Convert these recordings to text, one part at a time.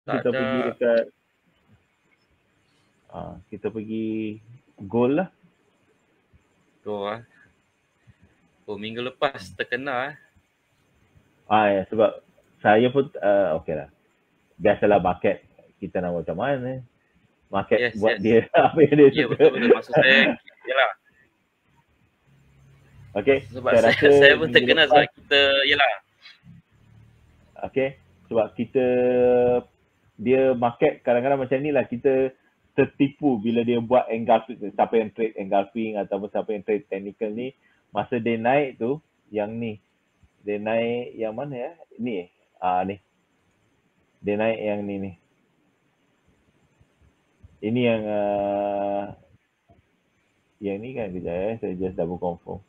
Tak kita ada. pergi dekat kita pergi gold lah. Tu minggu lepas terkena Ya, sebab saya pun okey lah. Biasalah market kita nak macam mana. Market Yes, buat yes. dia apa yang dia Ya, suka. betul-betul. Maksud saya, yalah. Okey, Sebab saya rasa saya pun minggu terkena lepas sebab kita, yalah. okey, sebab kita dia market kadang-kadang macam ni lah, kita tertipu bila dia buat engulfing, siapa yang trade engulfing ataupun siapa yang trade technical ni, masa dia naik tu, yang ni, dia naik yang mana ya? Ni ni. Dia naik yang ni. Ini yang ni kan, kejap saya just double confirm.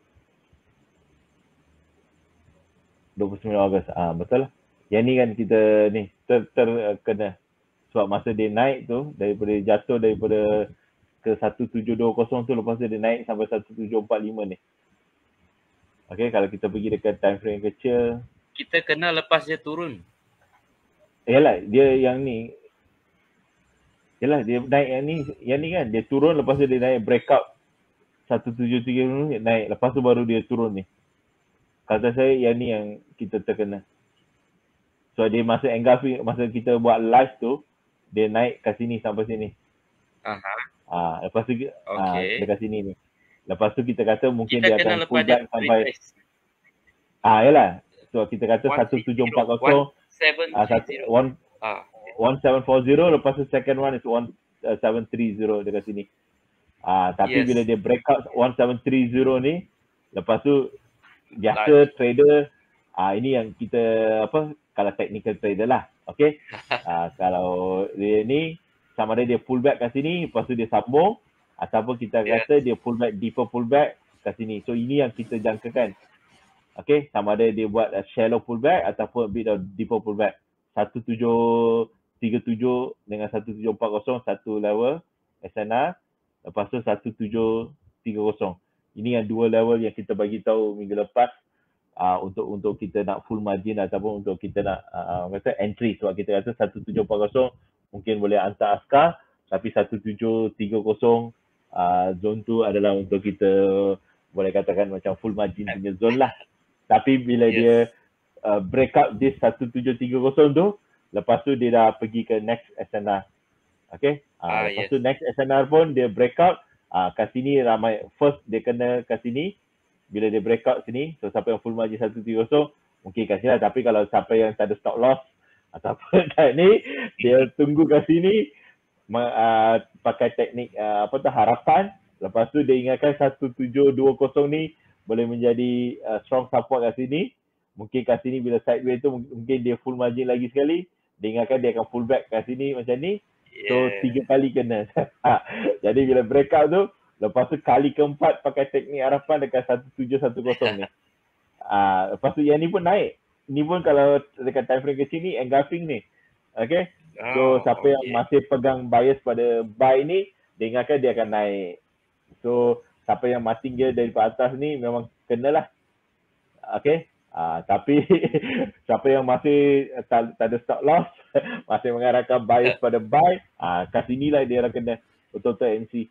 29 Ogos. Betul lah. Yang ni kan kita ni terkena. Sebab masa dia naik tu, daripada jatuh daripada ke 1720 tu, lepas tu dia naik sampai 1745 ni. Okay, kalau kita pergi dekat time frame kecil. Kita kena lepas dia turun. Yalah, dia yang ni. Yalah, dia naik yang ni kan. Dia turun, lepas tu dia naik breakout. 1730 ni naik. Lepas tu baru dia turun ni. Kata saya yang ni yang kita terkena. So dia masa engulfing, masa kita buat live tu, dia naik kat sini sampai sini. Lepas tu dekat sini ni. Lepas tu kita kata mungkin kita dia akan pull back sampai yalah. So kita kata 1740 1740, lepas tu second one is 1730 dekat sini. Tapi bila dia breakout 1730 ni, lepas tu biasa trader ini yang kita kalau technical trader lah. Okay. Kalau dia ni sama ada dia pull back kat sini, lepas tu dia sambung, ataupun kita kata dia pull back, deeper pull back kat sini. So ini yang kita jangkakan. Okay, sama ada dia buat shallow pullback ataupun a bit of deeper pullback. 1737 dengan 1740 satu level SNR, lepas tu 1730. Ini yang dua level yang kita bagi tahu minggu lepas untuk kita nak full margin ataupun untuk kita nak kata entry. Sebab kita kata 1740 mungkin boleh hantar askar, tapi 1730 zone tu adalah untuk kita boleh katakan macam full margin punya zone lah. Tapi bila dia breakout di 1730 tu, lepas tu dia dah pergi ke next SNR. Okay. Lepas tu next SNR pun dia breakout. Kat sini ramai. First dia kena kat sini. Bila dia breakout sini. So siapa yang full margin 130 mungkin kat sini lah. Tapi kalau siapa yang tak ada stop loss ataupun kat ni, dia tunggu kat sini. Pakai teknik harapan. Lepas tu dia ingatkan 1720 ni boleh menjadi strong support kat sini. Mungkin kat sini bila sideways tu mungkin dia full margin lagi sekali. Dia ingatkan dia akan full back kat sini macam ni. So 3 kali kena. Jadi bila breakout tu, lepas tu kali keempat pakai teknik harapan dekat 1710 ni. Lepas tu yang ni pun naik. Ni pun kalau dekat time frame kecil ni engulfing ni. Okay. So siapa yang masih pegang bias pada buy ni, dia ingatkan dia akan naik. So siapa yang mati dia dari atas ni memang kenalah. Okay. Tapi siapa yang masih tak ada stop loss, masih mengarahkan bias pada buy, kat sini lah dia akan kena betul-betul MC.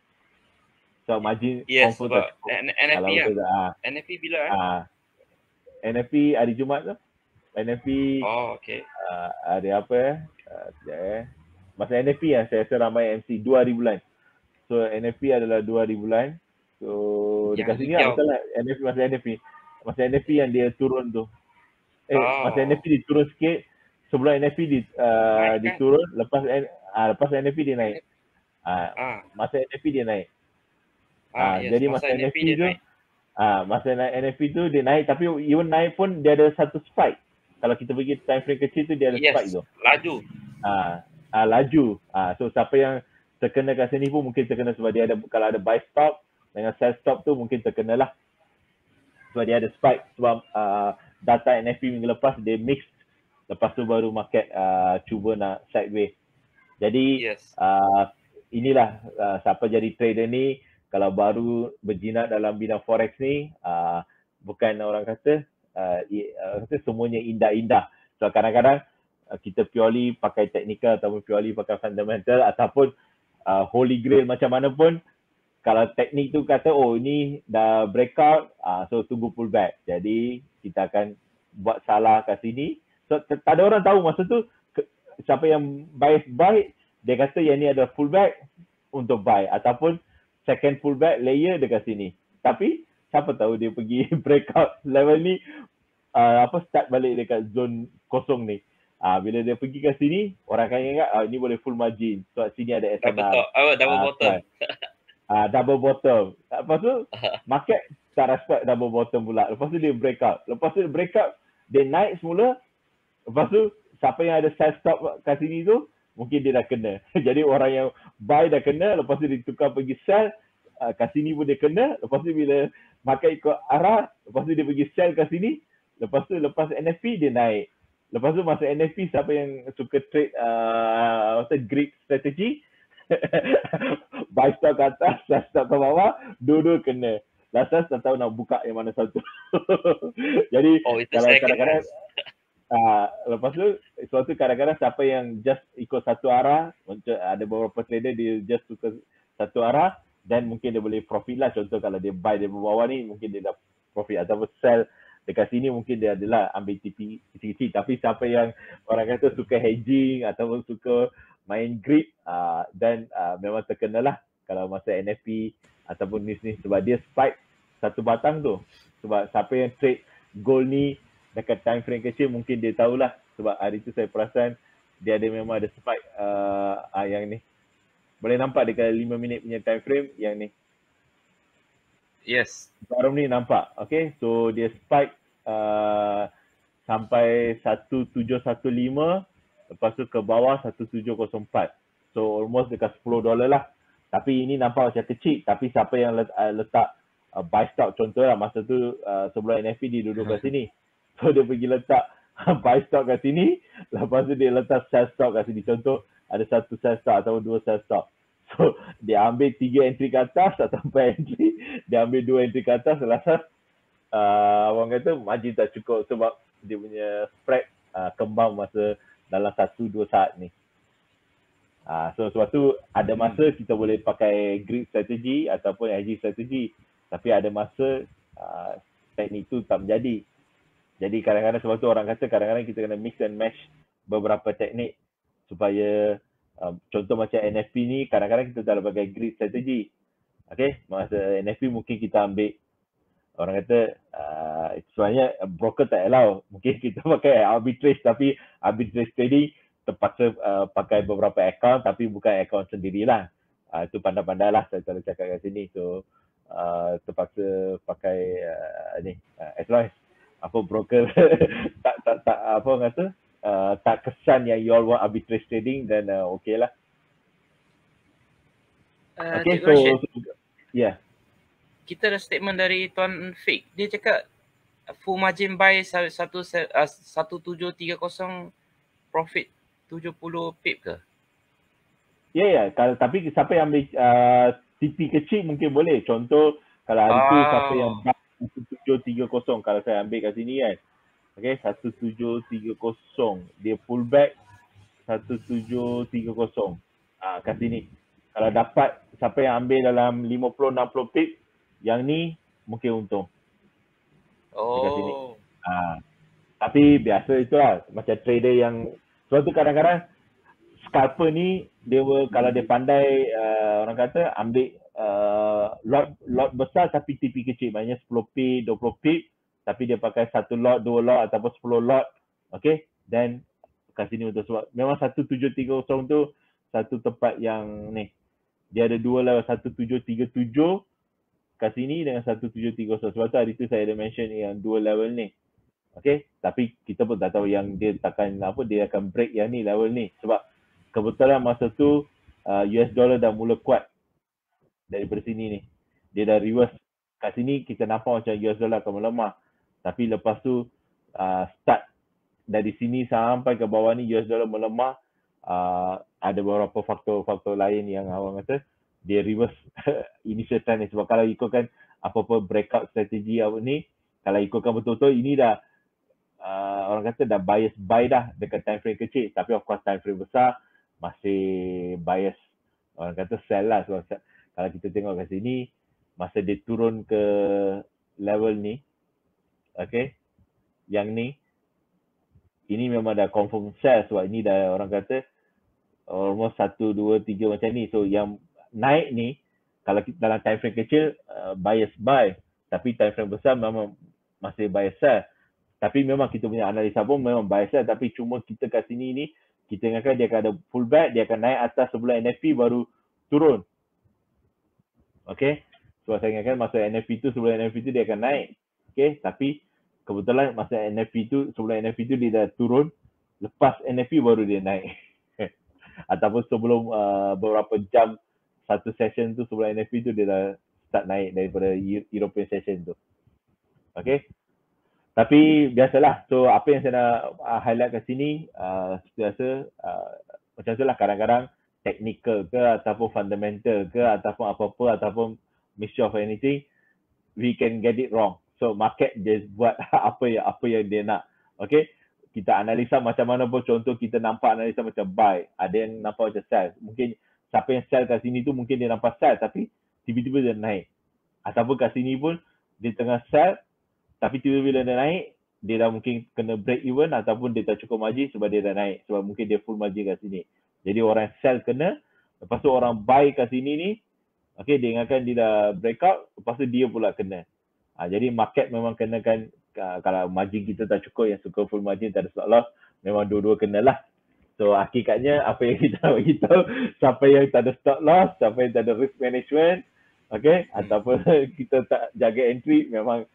So margin confirm tak cukup. NFP NFP bila NFP hari Jumaat tu. NFP hari apa masa NFP saya rasa ramai MC 2 hari bulan. So NFP adalah 2 hari bulan. So dekat sini lah betul lah NFP masa NFP yang dia turun tu. Masa NFP dia turun sikit, sebelum NFP diturun, lepas NFP dia naik. Masa NFP dia naik. Jadi masa NFP tu masa NFP tu dia naik, tapi even naik pun dia ada satu spike. Kalau kita pergi time frame kecil tu dia ada spike tu. Laju. Laju. So siapa yang terkena kat sini pun mungkin terkena sebab dia ada, kalau ada buy stop dengan sell stop tu mungkin terkena lah. Sebab dia ada spike, sebab data NFP minggu lepas dia mix, lepas tu baru market cuba nak sideways. Jadi inilah siapa jadi trader ni, kalau baru berjinak dalam bidang forex ni, bukan orang kata semuanya indah-indah. So kadang-kadang kita purely pakai technical ataupun purely pakai fundamental ataupun holy grail macam mana pun, kalau teknik tu kata ini dah breakout, so tunggu pullback. Jadi kita akan buat salah kat sini. So tak ada orang tahu masa tu siapa yang buy, dia kata yang ni ada pullback untuk buy ataupun second pullback layer dekat sini. Tapi siapa tahu dia pergi breakout level ni start balik dekat zone kosong ni. Bila dia pergi ke sini, orang akan ingat ini boleh full margin. So sini ada SNR. Double bottom. Double bottom. Lepas tu market tak respect double bottom pula. Lepas tu dia breakout. Lepas tu dia breakout, dia naik semula. Lepas tu siapa yang ada sell stop kat sini tu, mungkin dia dah kena. Jadi orang yang buy dah kena, lepas tu dia tukar pergi sell, kat sini pun dia kena. Lepas tu bila market ikut arah, lepas tu dia pergi sell kat sini. Lepas tu lepas NFP dia naik. Lepas tu masa NFP siapa yang suka trade grid strategy, buy stock kat atas, sell stock kat bawah, dua-dua kena. Last tak tahu nak buka yang mana satu. Jadi kalau kadang-kadang lepas tu suatu kadang-kadang siapa yang just ikut satu arah, ada beberapa trader dia just suka satu arah, dan mungkin dia boleh profit lah. Contoh kalau dia buy di bawah ni, mungkin dia dah profit, ataupun sell dekat sini mungkin dia adalah ambil TP kecil-kecil. Tapi siapa yang orang kata suka hedging ataupun suka main grid, dan memang terkena lah kalau masa NFP ataupun ni sebab dia spike satu batang tu. Sebab siapa yang trade gold ni dekat time frame kecil mungkin dia tahulah, sebab hari tu saya perasan dia ada memang ada spike yang ni. Boleh nampak dekat 5 minit punya time frame yang ni. Yes. Baru ni nampak. Okay, so dia spike sampai 1715, lepas tu ke bawah 1704. So almost dekat $10 lah. Tapi ini nampak macam kecil, tapi siapa yang letak buy stock, contoh lah masa tu sebelum NFP dia duduk kat sini. So dia pergi letak buy stock kat sini, lepas tu dia letak sell stock kat sini. Contoh ada satu sell stock atau dua sell stock. So dia ambil 3 entry ke atas atau 4 entry, dia ambil 2 entry ke atas, last orang kata margin tak cukup sebab dia punya spread kembang masa dalam 1-2 saat ni. So sebab tu ada masa kita boleh pakai grid strategy ataupun hedging strategy, tapi ada masa teknik tu tak menjadi. Jadi kadang-kadang sebab tu orang kata kadang-kadang kita kena mix and match beberapa teknik supaya contoh macam NFP ni kadang-kadang kita tak ada pakai grid strategy. Okay, masa NFP mungkin kita ambil, orang kata sebenarnya broker tak allow. Mungkin kita pakai arbitrage, tapi arbitrage trading terpaksa pakai beberapa account tapi bukan account sendirilah. Itu pandai-pandai lah saya selalu cakap kat sini. So terpaksa pakai as long as apa broker tak apa orang kata tak kesan yang you all want arbitrage trading, dan okay lah. Okay, so yeah. Kita ada statement dari Tuan Fik. Dia cakap full margin buy 1730 profit 70 pip ke? Ya. Tapi siapa yang ambil TP kecil mungkin boleh. Contoh kalau hari tu siapa yang buy 1730, kalau saya ambil kat sini kan. Okay, 1730. Dia pull back 1730. Kat sini. Kalau dapat siapa yang ambil dalam 50-60 pip, yang ni mungkin untung. Dekat sini. Tapi biasa itulah, macam trader yang sebab tu kadang-kadang scalper ni dia kalau dia pandai orang kata ambil lot besar tapi TP kecil, maknanya 10 pip, 20 pip, tapi dia pakai satu lot, dua lot ataupun 10 lot. Okay, then kat sini untuk sebab memang 1730 tu satu tempat yang ni. Dia ada dua level, 1737 kat sini dengan 1730. Sebab tu hari tu saya ada mention yang dua level ni. Okay, tapi kita pun tak tahu yang dia takkan dia akan break yang ni, level ni. Sebab kebetulan masa tu US dollar dah mula kuat daripada sini ni. Dia dah reverse. Kat sini kita nampak macam US dollar akan melemah. Tapi lepas tu start dari sini sampai ke bawah ni US dollar melemah. Ada beberapa faktor-faktor lain yang orang kata dia reverse initial trend ni. Sebab kalau ikutkan apa-apa breakout strategi ni, kalau ikutkan betul-betul ini dah orang kata dah bias buy dah dekat time frame kecil, tapi of course time frame besar masih bias orang kata sell lah. So, kalau kita tengok kat sini masa dia turun ke level ni, okay, yang ni ini memang dah confirm sell sebab ini dah orang kata almost 1, 2, 3 macam ni. So yang naik ni kalau kita dalam time frame kecil bias buy, tapi time frame besar memang masih bias sell. Tapi memang kita punya analisa pun memang bias sell, tapi cuma kita kat sini ni kita ingatkan dia akan ada pullback, dia akan naik atas sebelum NFP baru turun. Okay, so saya ingatkan masa NFP tu, sebelum NFP tu dia akan naik. Okay, tapi kebetulan masa NFP tu, sebelum NFP tu dia dah turun, lepas NFP baru dia naik. Ataupun sebelum beberapa jam satu session tu sebelum NFP tu dia dah start naik daripada European session tu. Okay, tapi biasalah. So apa yang saya nak highlight kat sini, biasa macam tu lah, kadang-kadang technical ke ataupun fundamental ke ataupun apa-apa ataupun mixture of anything, we can get it wrong. So market just buat apa yang dia nak. Okay, kita analisa macam mana pun, contoh kita nampak analisa macam buy, ada yang nampak macam sell. Mungkin siapa yang sell kat sini tu mungkin dia nampak sell tapi tiba-tiba dia naik. Ataupun kat sini pun dia tengah sell tapi tiba-tiba dia naik, dia dah mungkin kena break even ataupun dia tak cukup margin sebab dia dah naik, sebab mungkin dia full margin kat sini. Jadi orang sell kena, lepas tu orang buy kat sini ni, okay, dia ingatkan dia dah breakout, lepas tu dia pula kena. Jadi market memang kenakan, kalau margin kita tak cukup, yang suka full margin tak ada stop loss, memang dua-dua kenalah. So hakikatnya apa yang kita nak beritahu, siapa yang tak ada stop loss, siapa yang tak ada risk management, okay, ataupun kita tak jaga entry, memang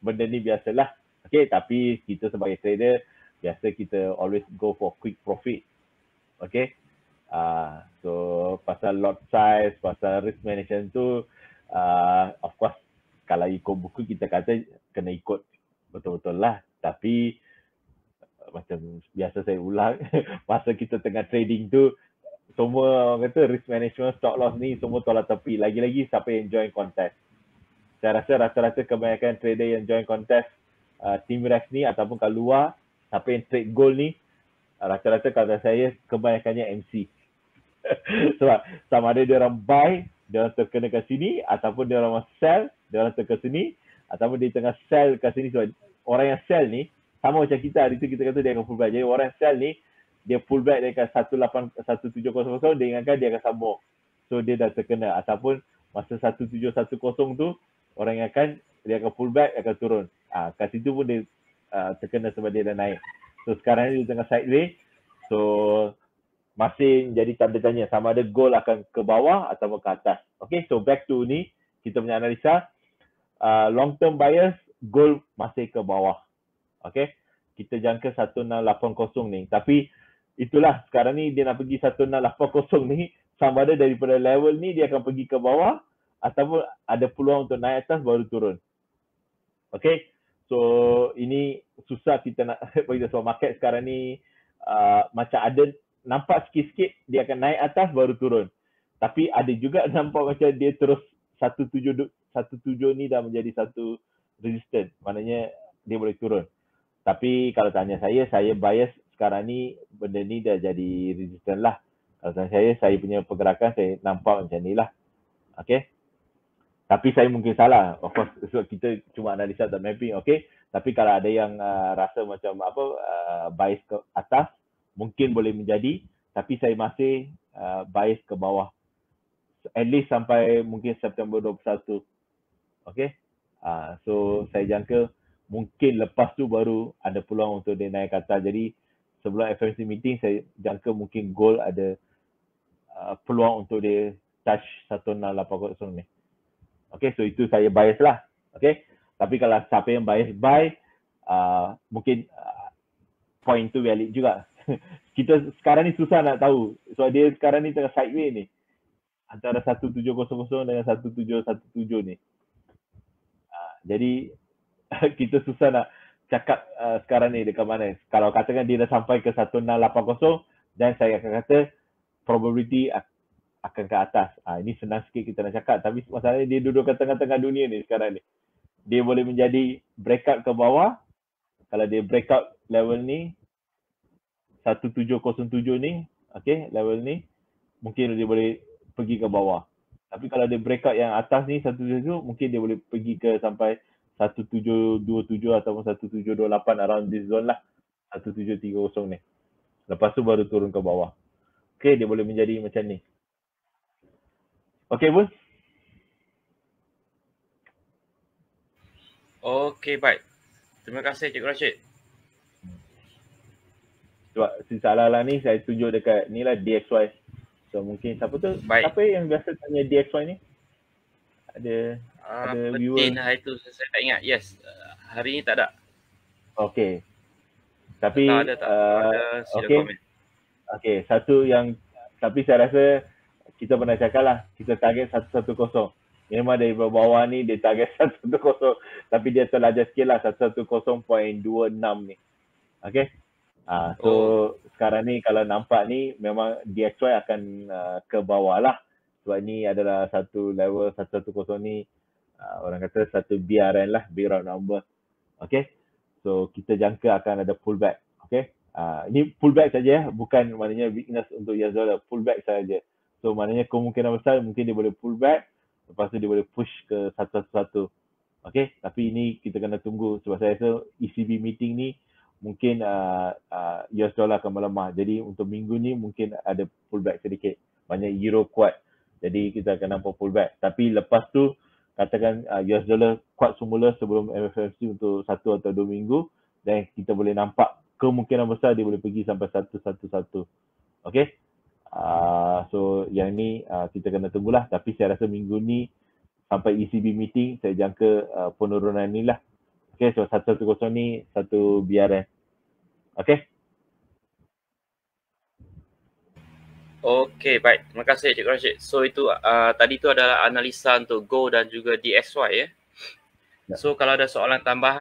benda ni biasalah. Okay, tapi kita sebagai trader, biasa kita always go for quick profit. Okay, so pasal lot size, pasal risk management tu, of course kalau ikut buku kita kata kena ikut betul-betul lah. Tapi macam biasa saya ulang, masa kita tengah trading tu, semua orang kata risk management, stop loss ni semua tolak tepi. Lagi-lagi siapa yang join contest. Saya rasa rata-rata kebanyakan trader yang join contest Team Rex ni ataupun kat luar, siapa yang trade gold ni, rata-rata kata saya kebanyakannya MC. Sebab sama ada dia orang buy, dia orang terkena kat sini, ataupun dia orang sell, dia orang terkena sini, ataupun dia tengah sell kat sini. Sebab orang yang sell ni sama macam kita, hari tu kita kata dia akan pullback. Jadi orang yang sell ni dia pullback dekat 1700, dia ingatkan dia akan sambung, so dia dah terkena. Ataupun masa 1710 tu orang ingatkan dia akan pullback, akan turun. Kat situ pun dia terkena sebab dia dah naik. So sekarang ni dia tengah sideways, so masih jadi tanda tanya sama ada gold akan ke bawah atau ke atas. Okay, so back to ni, kita punya analisa. Long term bias, gold masih ke bawah. Okay, kita jangka 1680 ni. Tapi itulah, sekarang ni dia nak pergi 1680 ni, sama ada daripada level ni dia akan pergi ke bawah ataupun ada peluang untuk naik atas baru turun. Okay, so ini susah kita nak beritahu sebab market sekarang ni macam ada nampak sikit-sikit dia akan naik atas baru turun. Tapi ada juga nampak macam dia terus 17 ni dah menjadi satu resistance. Maknanya dia boleh turun. Tapi kalau tanya saya bias sekarang ni benda ni dah jadi resistance lah. Kalau tanya saya punya pergerakan saya nampak macam ni lah. Okay. Tapi saya mungkin salah. Of course, sebab kita cuma analisa dan mapping. Okay. Tapi kalau ada yang rasa macam bias ke atas, mungkin boleh menjadi. Tapi saya masih bias ke bawah. At least sampai mungkin September 21. Okay. So saya jangka mungkin lepas tu baru ada peluang untuk dia naik ke atas. Jadi sebelum FOMC meeting saya jangka mungkin gold ada peluang untuk dia touch 1680 ni. Okay, so itu saya bias lah. Okay, tapi kalau siapa yang bias buy, mungkin point tu valid juga. Kita sekarang ni susah nak tahu. So dia sekarang ni tengah sideways ni. Antara 1700 dengan 1717 ni. Jadi kita susah nak cakap sekarang ni dekat mana. Kalau katakan dia dah sampai ke 1680, dan saya akan kata probability akan ke atas. Ini senang sikit kita nak cakap. Tapi masalahnya dia duduk kat tengah-tengah dunia ni sekarang ni. Dia boleh menjadi breakout ke bawah. Kalau dia breakout level ni 1707 ni, okay, level ni mungkin dia boleh pergi ke bawah. Tapi kalau dia breakout yang atas ni 1707, mungkin dia boleh pergi ke sampai 1727 ataupun 1728 around this zone lah. 1730 ni. Lepas tu baru turun ke bawah. Okay, dia boleh menjadi macam ni. Okay, Bun? Okay, baik. Terima kasih Cikgu Rashid. Sebab soalan ni saya tunjuk dekat ni lah DXY. So mungkin siapa tu? Baik. Siapa yang biasa tanya DXY ni? Ada viewer. Hari tu saya tak ingat. Yes. Hari ni tak ada. Okay. Tapi ada okay. Okay, satu yang tapi saya rasa kita pernah cakap lah, kita target 110. Memang dari bawah ni dia target 110, tapi dia terlajar sikit lah 110.26 ni. Okay. So sekarang ni kalau nampak ni memang DXY akan ke bawah lah. Sebab ni adalah satu level 110 ni orang kata satu BRN lah, big round number. Okay. So kita jangka akan ada pullback. Okay. Ini pullback saja, bukan maknanya weakness untuk US dollar, pullback saja. So maknanya kemungkinan besar mungkin dia boleh pullback, lepas tu dia boleh push ke 111. Okay. Tapi ini kita kena tunggu sebab saya rasa ECB meeting ni mungkin US dollar akan melemah. Jadi untuk minggu ni mungkin ada pullback sedikit. Banyak euro kuat. Jadi kita akan nampak pullback. Tapi lepas tu katakan US dollar kuat semula sebelum MFOMC untuk 1 atau 2 minggu, dan kita boleh nampak kemungkinan besar dia boleh pergi sampai 111. Okay. So yang ni kita kena tunggulah. Tapi saya rasa minggu ni sampai ECB meeting saya jangka penurunan ni lah. Okay, so 110 ni satu BRN. Okay. Okay, baik. Terima kasih Cikgu Rashid. So itu tadi tu adalah analisa untuk Go dan juga DXY ya. So kalau ada soalan tambahan